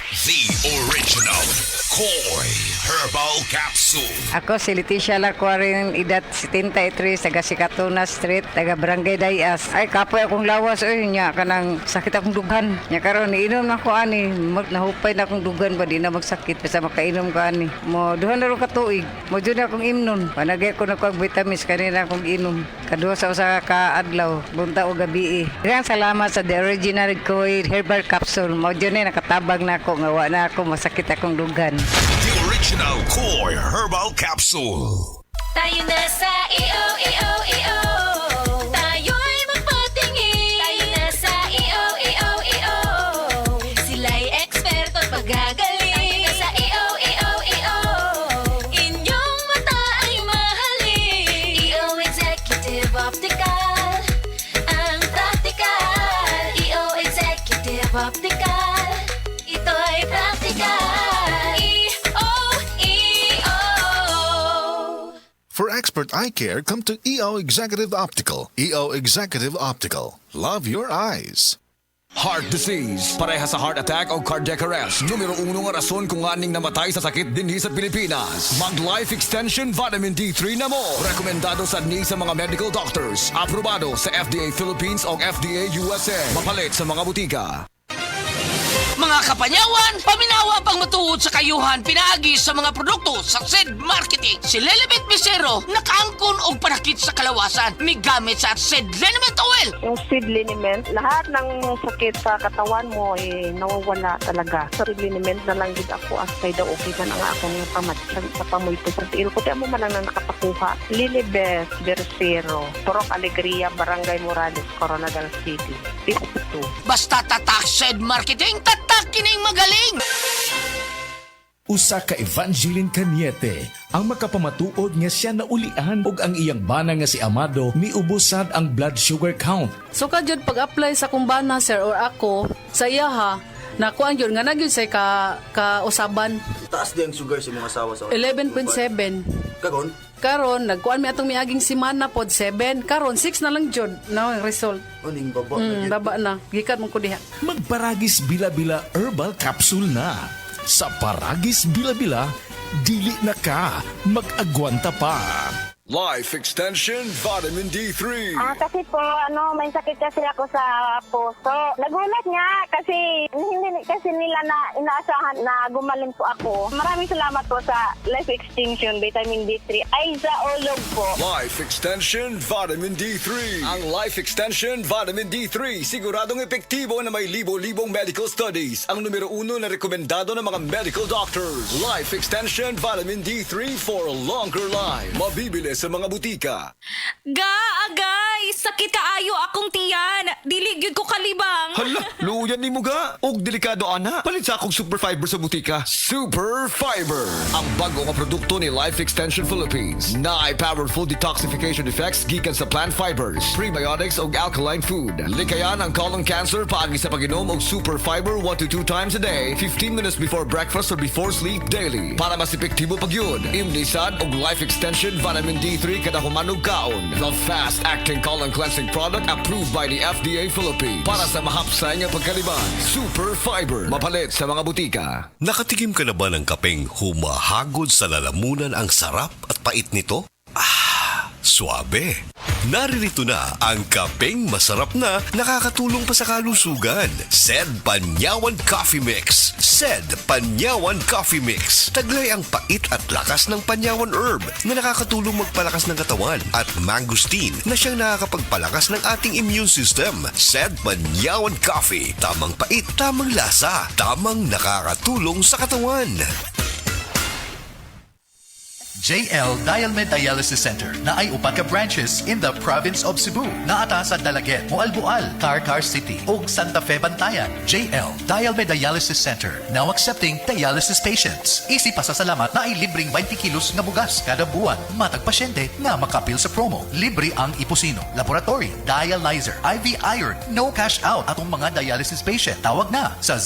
The original Koi Herbal Capsule. Ako si Leticia Lacuarin, edad 73, taga Sikatuna Street, taga Barangay Dayas. Ay, kapoy akong lawas, nya kanang sakit akong dughan. Nya karon iinom na ko ani, nahupay na akong dughan ba di na magsakit basta makainom ko ani. Mo duha na ro ka tuig, mo jud akong imnon. Panagay ko na ko vitamins kanina akong inom. Kaduha sa usa ka adlaw, bunta o gabi. Daghang salamat sa The Original Koi Herbal Capsule. Mo jud ni nakatabag na ako nga wa na ako masakit akong dughan. The original Koi Herbal Capsule. Tayo na sa EO. Tayo'y magpatingin. Tayo na sa EO. Sila'y eksperto at magagaling. Tayo na sa EO. Inyong mata ay mahalin. EO Executive Optical. Ang practical. EO Executive Optical. Ito'y practical. For expert eye care, come to EO Executive Optical. EO Executive Optical. Love your eyes. Heart disease, pareha sa heart attack o cardiac arrest. Numero 1 nga rason kung aning namatay sa sakit dinhi sa Pilipinas. Mag-Life Extension Vitamin D3 na mo. Rekomendado sa sa mga medical doctors. Aprobado sa FDA Philippines o FDA USA. Mapalit sa mga butika. Mga kapanyawan, paminawa pang matuod sa kayuhan pinaagi sa mga produkto sa SED Marketing. Si Lelibet Bisero, nakaangkon og panakit sa kalawasan. May gamit sa SED Liniment Oil. Yung seed liniment, lahat ng sakit sa katawan mo nawawala talaga. Sa seed liniment na lang din ako asay daw okay man ang akong pamatsan sa pamoy ko. Sa tiil ko, mo man lang na nakapakuha. Lilibet Bisero, Turok Alegria, Barangay Morales, Coronadal City. 52. Basta tatak SED Marketing, tatak kining magaling. Usa ka Evangeline Cañete ang makapamatuod nga siya naulian ug ang iyang bana nga si Amado miubusad ang blood sugar count. So kadyod pag-apply sa kumbana sir or ako sa iya ha, nakuan yun nga nagyod say ka usaban. Taas din ang sugar sa mga asawa sa 11.7. Kagon? Karon nagkuan mi atong miaging semana pod 7. Karon 6 na lang jud na ang result. Uning baba. Baba na. Gikat mo ko diha. Magparagis bila-bila herbal capsule na. Sa Paragis Bila-Bila, dili na ka mag-agwanta pa. Life Extension Vitamin D3. Kasi po, may sakit kasi ako sa puso. Nagulat nga kasi hindi kasi nila na inaasahan na gumaling po ako. Maraming salamat po sa Life Extinction Vitamin D3. Ay, sa ulog po. Life Extension Vitamin D3. Ang Life Extension Vitamin D3 siguradong epektibo na may libo-libong medical studies. Ang numero 1 na rekomendado ng mga medical doctors. Life Extension Vitamin D3 for a longer life. Mabibili sa mga butika. Agay! Sakit kaayo akong tiyan. Dili gyud ko kalibang. Hala, luyan ni mo ga. Og delikado ana. Palit sa akong Super Fiber sa butika. Super Fiber. Ang bago nga produkto ni Life Extension Philippines. Na ay powerful detoxification effects gikan sa plant fibers, prebiotics og alkaline food. Likayan ang colon cancer paagi sa pag-inom og Super Fiber 1 to 2 times a day, 15 minutes before breakfast or before sleep daily. Para mas epektibo pag yun, imnisad og Life Extension Vitamin D3 kada humanog kaon. The fast-acting colon cleansing product approved by the FDA Philippines. Para sa mahapsay nga pagkaliban, Super Fiber. Mapalit sa mga butika. Nakatikim ka na ba ng kapeng humahagod sa lalamunan ang sarap at pait nito? Suabe. Naririto na ang kapeng masarap na nakakatulong pa sa kalusugan. SED Panyawan Coffee Mix. SED Panyawan Coffee Mix. Taglay ang pait at lakas ng panyawan herb na nakakatulong magpalakas ng katawan at mangosteen na siyang nakakapagpalakas ng ating immune system. SED Panyawan Coffee. Tamang pait, tamang lasa, tamang nakakatulong sa katawan. JL Dialmed Dialysis Center na ay upat ka branches in the province of Cebu. Naata sa Dalaget, Moalboal, Tarcar City ug Santa Fe Bantayan. JL Dialmed Dialysis Center now accepting dialysis patients. Easy pasasalamat na ay libreng 20 kilos nga bugas kada buwan. Matag pasyente nga makapil sa promo. Libre ang iposino, laboratory, dialyzer, IV iron, no cash out atong mga dialysis patient. Tawag na sa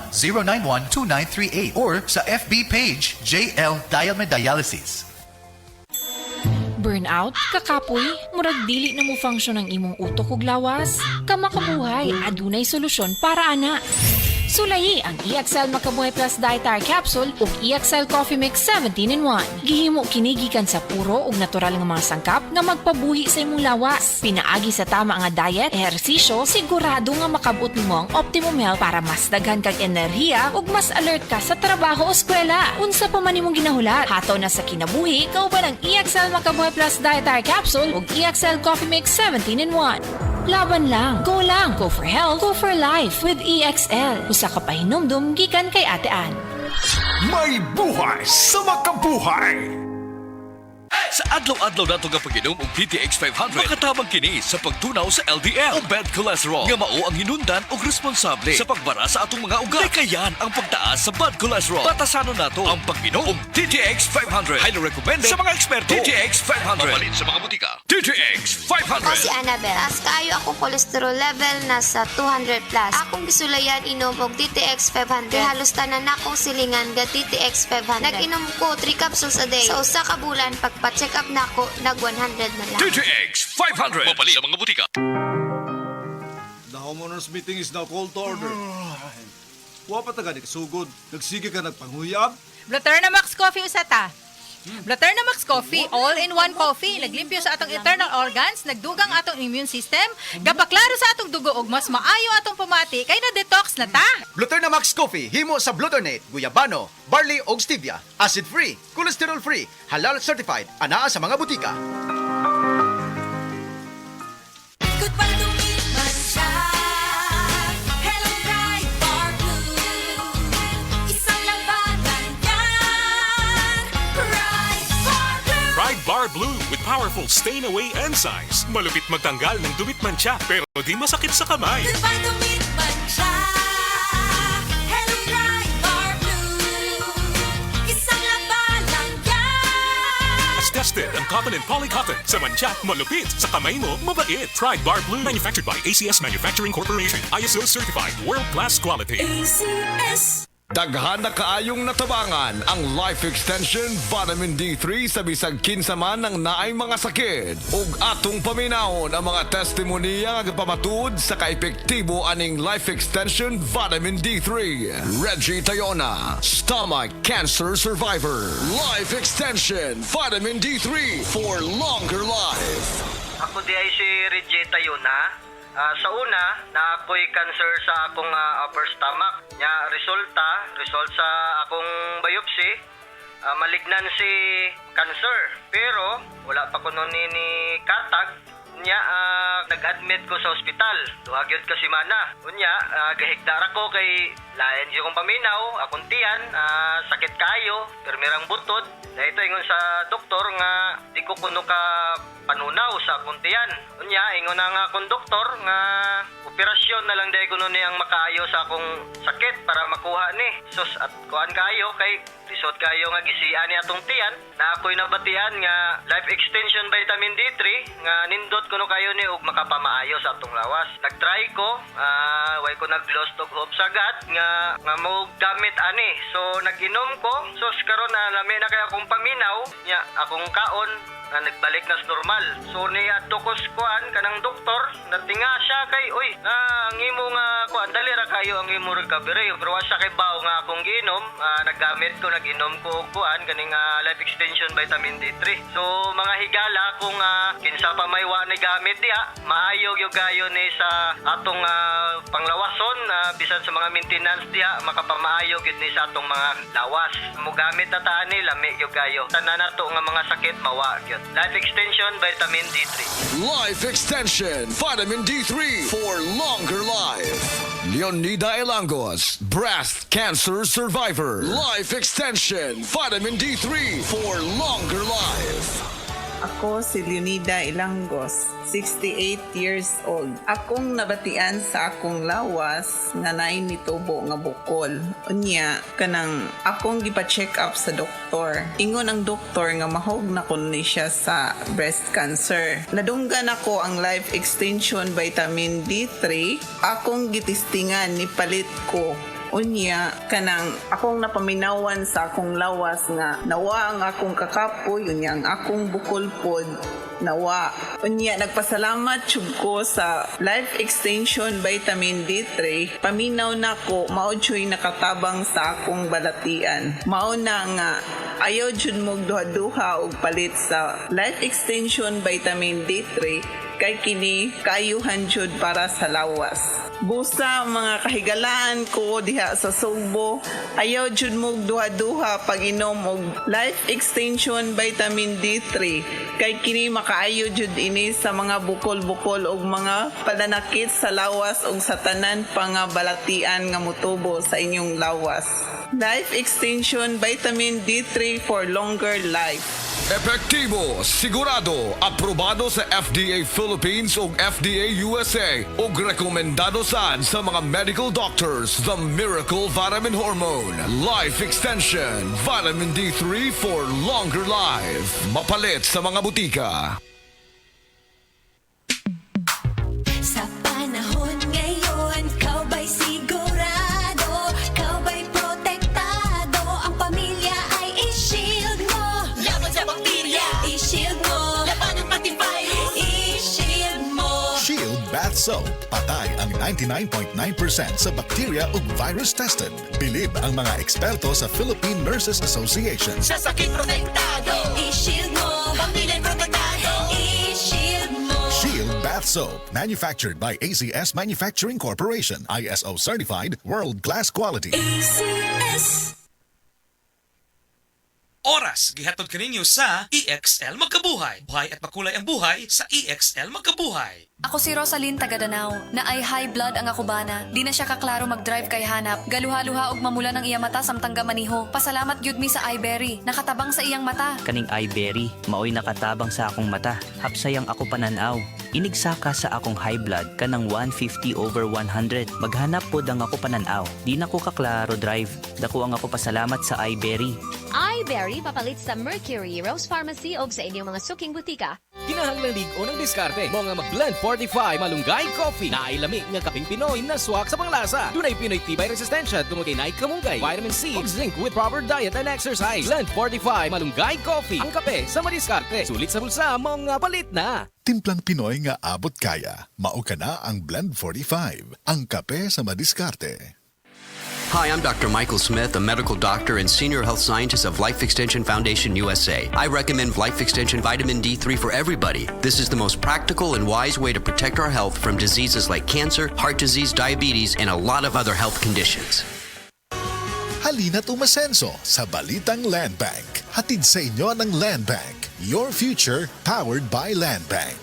0961-091-2938 or sa FB page JL Dialmed Dialysis. Burnout, kakapoy, murag dili na mo function ang imong utok ug lawas. Kamakabuhay, adunay solusyon para ana. Sulayi ang EXL Makabuhay Plus Dietary Capsule ug EXL Coffee Mix 17-in-1. Gihimo kini gikan sa puro ug natural nga mga sangkap nga magpabuhi sa imong lawas. Pinaagi sa tama nga diet, ehersisyo, sigurado nga makabot nimo ang optimum health para mas daghan kag enerhiya ug mas alert ka sa trabaho o eskwela. Unsa pa man imong ginahulat, hataw na sa kinabuhi, kauban ang EXL Makabuhay Plus Dietary Capsule ug EXL Coffee Mix 17-in-1. Laban lang. Go for health, go for life with EXL. Usa ka pahinumdum gikan kay Ate Ann. May buhay sa makabuhay! Sa adlaw-adlaw nato nga pag-inom og DTX 500, makatabang kini sa pagtunaw sa LDL o bad cholesterol nga mao ang hinundan og responsable sa pagbara sa atong mga ugat. Kayan ang pagtaas sa bad cholesterol. Batasanon nato ang pag-inom og DTX 500. Highly recommended sa mga eksperto. DTX 500. Mapalit sa mga butika. DTX 500. Ako si Annabelle. As kaayo akong cholesterol level nasa 200 plus. Akong gisulayan inom og DTX 500. Halos tanan akong silingan ga DTX 500. Nag-inom ko 3 capsules a day. Sa usa ka bulan pagpa-check up na ako, nag 100 na lang. DTX 500. Mapalit sa mga butika. The homeowners meeting is now called to order. Wa pa taga sugod. Nagsige ka nagpanguyab. Bluterna-Max Coffee usata. Bluterna-Max Coffee, all-in-one coffee. Naglimpyo sa atong internal organs, nagdugang atong immune system, gapaklaro sa atong dugo ug mas maayo atong pamati kay na-detox na ta. Bluterna-Max Coffee, himo sa Bluternate, guyabano, barley ug stevia, acid-free, cholesterol-free, halal certified, anaa sa mga butika. Bar Blue with powerful stain-away enzymes. Malupit magtanggal ng dumit mancha pero di masakit sa kamay. Goodbye dumit mancha. Hello Dry Bar Blue. Isang labalang yan. As tested ang cotton and polycotton. Sa mancha, malupit. Sa kamay mo, mabait. Pride Bar Blue. Manufactured by ACS Manufacturing Corporation. ISO certified. World-class quality. ACS. Daghan na kaayong natabangan ang Life Extension Vitamin D3 sa bisag kinsa man ng naay mga sakit. Ug atong paminawon ang mga testimonya nga pamatud sa kaepektibo aning Life Extension Vitamin D3. Reggie Tayona, stomach cancer survivor. Life Extension Vitamin D3 for longer life. Ako di ay si Reggie Tayona. Sa una, na ako'y cancer sa akong upper stomach. Result sa akong biopsy, malignancy cancer. Pero, wala pa ko nun ni katag. Nag-admit ko sa ospital. Duhagyod ka si Mana. Gahigdar ako kay layan siya kong paminaw, akong tiyan, sakit kayo, permirang butod. Dahito ingon sa doktor nga di ko kuno ka panunaw sa akong tiyan. Ingon na nga akong doktor nga operasyon na lang dahil kuno niyang makaayo sa akong sakit para makuha ni. Sus at kuhan kayo kay resort kayo nga gisian ni atong tiyan na ako'y nabatian nga Life Extension Vitamin D3 nga nindot kuno kayo ni ug makapamaayo sa atong lawas. Nagtry ko, way ko nag-lost og hope sagad nga mo gamit ani. So nag-inom ko, so karon na lami na kay akong paminaw nya akong kaon na nagbalik na sa normal. So ni adto ko kuan kanang doktor natinga siya kay ang imo nga kuan dali ra kayo ang imo recovery pero wa siya kay bawo nga akong giinom. Nag-inom ko kuan kaning Life Extension Vitamin D3. So mga higala kung kinsa pa may wa ni gamit diha maayo gyud gayo ni sa atong panglawason bisan sa mga maintenance diha makapamaayo gyud ni sa atong mga lawas. Mo gamit na ta ani lami gyud gayo. Tanan nato nga mga sakit mawa gyud. Life Extension Vitamin D3. Life Extension Vitamin D3 for longer life. Leonida Elangos, breast cancer survivor. Life Extension Vitamin D3 for longer life. Ako si Leonida Ilangos, 68 years old. Akong nabatian sa akong lawas nga naay nitubo nga bukol. Unya, kanang akong gipa-check up sa doktor. Ingon ang doktor nga mahog na kun ni siya sa breast cancer. Ladunggan ako ang Life Extension Vitamin D3. Akong gitistingan ni palit ko. Unya, kanang akong napaminawan sa akong lawas nga nawa ang akong kakapoy, unya ang akong bukol pod nawa. Unya, nagpasalamat jud ko sa Life Extension Vitamin D3. Paminaw na ko, mao jud nakatabang sa akong balatian. Mao na nga, ayaw jud mo duha-duha og palit sa Life Extension Vitamin D3 kay kini kaayuhan jud para sa lawas. Busa mga kahigalaan ko diha sa Sugbo, ayaw jud mo duha-duha pag inom og Life Extension Vitamin D3 kay kini makaayo jud ini sa mga bukol-bukol og mga pananakit sa lawas og sa tanan pa nga balatian nga motubo sa inyong lawas. Life Extension Vitamin D3 for longer life. Epektibo, sigurado, aprobado sa FDA Philippines ug FDA USA ug rekomendado sad sa mga medical doctors. The Miracle Vitamin Hormone, Life Extension, Vitamin D3 for longer life. Mapalit sa mga butika. Sa panahon ngayon, kau ba'y sigurado? Kau ba'y protektado? Ang pamilya ay i-shield mo. Laban sa bakterya, i-shield mo. Laban ng pati virus, i-shield mo. Shield Bath Soap. Patay ang 99.9% sa bacteria ug virus tested. Bilib ang mga eksperto sa Philippine Nurses Association. Sa sakit protektado, i-shield mo. Pamilya protektado, i-shield mo. Shield Bath Soap. Manufactured by ACS Manufacturing Corporation. ISO certified, world-class quality. ACS. Oras, gihatod kaninyo sa EXL Magkabuhay. Buhay at makulay ang buhay sa EXL Magkabuhay. Ako si Rosalyn Tagadanao, na ay high blood ang akubana. Di na siya kaklaro mag-drive kay hanap. Galuha-luha og mamula ng iya mata samtang gamaniho. Pasalamat gyud mi sa iBerry, nakatabang sa iyang mata. Kaning iBerry, maoy nakatabang sa akong mata. Hapsayang ako pananaw. Inigsaka sa akong high blood kanang 150/100. Maghanap pod ang ako pananaw. Di na ko kaklaro drive. Dako ang ako pasalamat sa iBerry. iBerry papalit sa Mercury, Rose Pharmacy o sa inyong mga suking butika. Kinahanglang ligo ng diskarte mo nga mag-blend 45 malunggay coffee na ay lami nga kaping Pinoy na swak sa panglasa. Dunay Pinoy tibay resistensya tungod kay naik kamunggay, vitamin C ug zinc with proper diet and exercise. Blend 45 malunggay coffee. Ang kape sa madiskarte. Sulit sa bulsa mo nga palit na. Timplang Pinoy nga abot kaya. Mao ka na ang Blend 45. Ang kape sa madiskarte. Hi, I'm Dr. Michael Smith, a medical doctor and senior health scientist of Life Extension Foundation USA. I recommend Life Extension Vitamin D3 for everybody. This is the most practical and wise way to protect our health from diseases like cancer, heart disease, diabetes, and a lot of other health conditions. Halina't umasenso sa Balitang Land Bank. Hatid sa inyo ng Land Bank. Your future powered by Land Bank.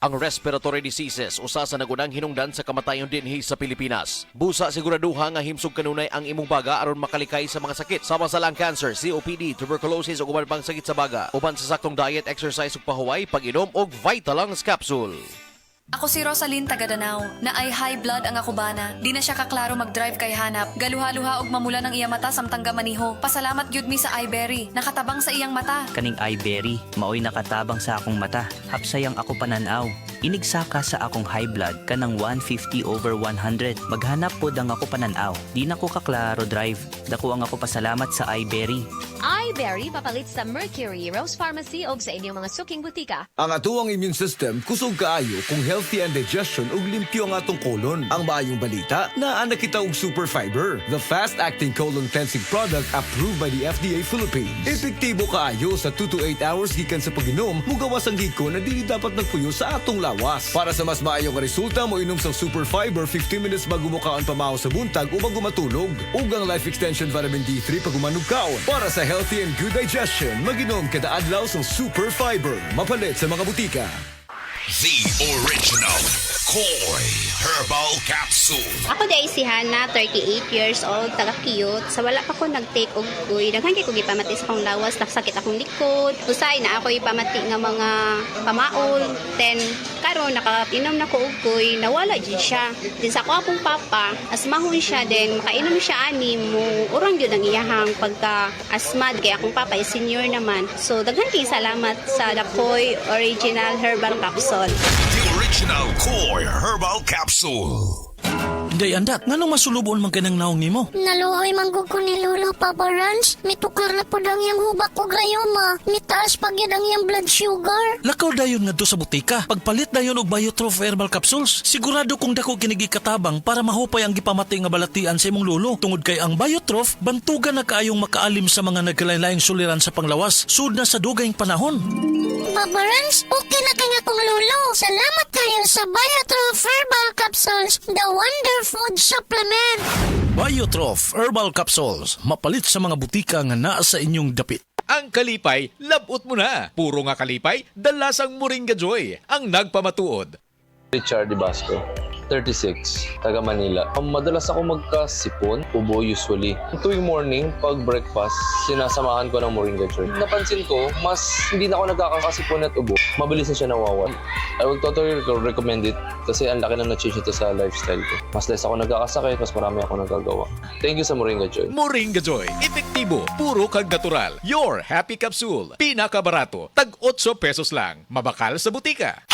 Ang respiratory diseases usa sa nagunang hinungdan sa kamatayon dinhi sa Pilipinas. Busa siguraduha nga himsog kanunay ang imong baga aron makalikay sa mga sakit sama sa lung cancer, COPD, tuberculosis ug uban pang sakit sa baga. Uban sa saktong diet, exercise ug pahuway, pag-inom og Vitalungs capsule. Ako si Rosalyn Tagadanao, na ay high blood ang akubana. Di na siya kaklaro mag-drive kay hanap. Galuha-luha og mamula ng iya mata samtang gamaniho. Pasalamat gyud mi sa iBerry, nakatabang sa iyang mata. Kaning iBerry, maoy nakatabang sa akong mata. Hapsayang ako pananaw. Inigsaka sa akong high blood kanang 150/100. Maghanap pod ang ako pananaw. Di na ko kaklaro drive. Dako ang ako pasalamat sa iBerry. iBerry papalit sa Mercury, Rose Pharmacy o sa inyong mga suking butika. Ang atuang immune system kusog kaayo kung healthy ang digestion ug limpyo ang atong kolon. Ang maayong balita, naa na kita og Super Fiber, the fast-acting colon cleansing product approved by the FDA Philippines. Epektibo kaayo sa 2 to 8 hours gikan sa pag-inom, mugawas ang giko na dili dapat nagpuyo sa atong lawas. Para sa mas maayong resulta, mo inom sa Super Fiber 15 minutes bago mo kaon pamahaw sa buntag o bago matulog. Ug ang Life Extension Vitamin D3 pag umanog kaon. Para sa healthy and good digestion, mag-inom kada adlaw sa Super Fiber. Mapalit sa mga butika. The original Koi Herbal Capsule. Ako day si Hana, 38 years old, taga-cute. Sa wala pa ko nag-take og kuy. Daghan kay ko gipamati sa akong lawas, nagsakit akong likod. Usay na ako ipamati nga mga pamaol. Then karon nakainom na ko og kuy, nawala jud siya. Din sa ako akong papa, asmahon siya din, makainom siya ani mo. Urang jud ang iyahang pagka asmad kay akong papa is senior naman. So daghan kay salamat sa The Koi Original Herbal Capsule. The original Koi Herbal Capsule. Day andat, nganong masulubon man kanang naong nimo? Naluoy manggug ko ni Lolo, Papa Rans. Mitukar na po dang yung hubak ko grayoma. Mitaas pag yun ang yung blood sugar. Lakaw dayon nga do sa butika. Pagpalit dayon og Biotrof herbal capsules. Sigurado kung dako kinigi katabang para mahupay ang gipamati nga balatian sa imong lolo. Tungod kay ang Biotrof, bantugan na kaayong makaalim sa mga nagkalain-laing suliran sa panglawas. Sud na sa dugayng panahon. Papa Rans, okay na kaya kong lolo. Salamat kayo sa Biotrof herbal capsules. The Wonder Food Supplement. Biotrof herbal capsules. Mapalit sa mga butika nga naa sa inyong dapit. Ang kalipay, labot mo na. Puro nga kalipay, dalasang Moringa Joy. Ang nagpamatuod. Richard Di Basco, 36, taga Manila. Madalas ako magkasipon, ubo usually. Tuwing morning, pag breakfast, sinasamahan ko ng Moringa Joy. Napansin ko, mas hindi na ako nagkakasipon at ubo. Mabilis na siya nawawala. I would totally recommend it kasi ang laki na na-change ito sa lifestyle ko. Mas less ako nagkakasakit, mas marami ako nagagawa. Thank you sa Moringa Joy. Moringa Joy, epektibo, puro kag natural. Your Happy Capsule, pinakabarato, tag 8 pesos lang. Mabakal sa butika.